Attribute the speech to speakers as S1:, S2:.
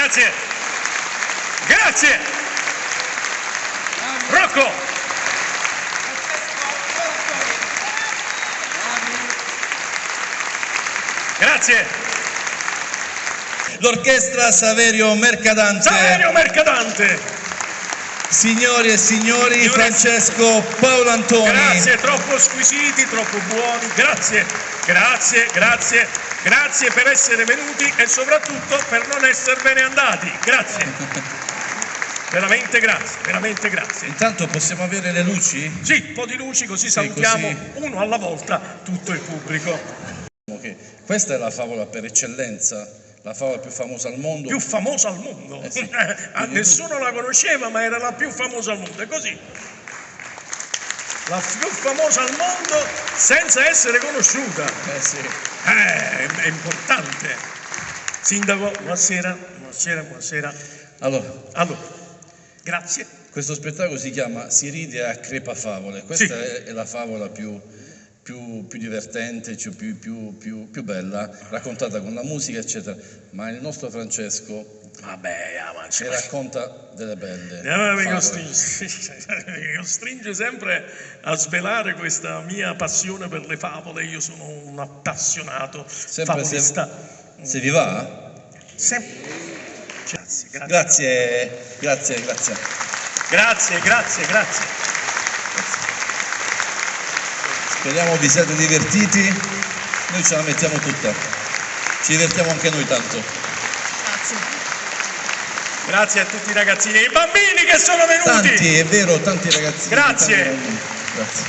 S1: Grazie. Grazie. Rocco. Grazie.
S2: L'orchestra Saverio Mercadante.
S1: Saverio Mercadante.
S2: Signori e signori, Francesco Paolo Antoni.
S1: Grazie, troppo squisiti, troppo buoni. Grazie, grazie, grazie, grazie per essere venuti e soprattutto per non esservene andati. Grazie. Veramente grazie, veramente grazie.
S2: Intanto possiamo avere le luci?
S1: Sì, un po' di luci così salutiamo uno alla volta tutto il pubblico.
S2: Questa è la favola per eccellenza, la favola più famosa al mondo.
S1: Più famosa al mondo?
S2: Sì.
S1: Nessuno la conosceva, ma era la più famosa al mondo, è così. La più famosa al mondo senza essere conosciuta.
S2: Sì.
S1: È importante. Sindaco, buonasera, buonasera, buonasera.
S2: Allora,
S1: grazie.
S2: questo spettacolo si chiama Si ride a crepafavole. Questa è la favola più divertente, più bella, raccontata con la musica, eccetera. Ma il nostro Francesco ci racconta delle belle
S1: mi costringe sempre a svelare questa mia passione per le favole. Io sono un appassionato favolista.
S2: Se vi va? Grazie. Speriamo vi siate divertiti, noi ce la mettiamo tutta, ci divertiamo anche noi tanto.
S1: Grazie a tutti i ragazzini e i bambini che sono venuti.
S2: Tanti, è vero, tanti ragazzini.
S1: Grazie.
S2: Grazie.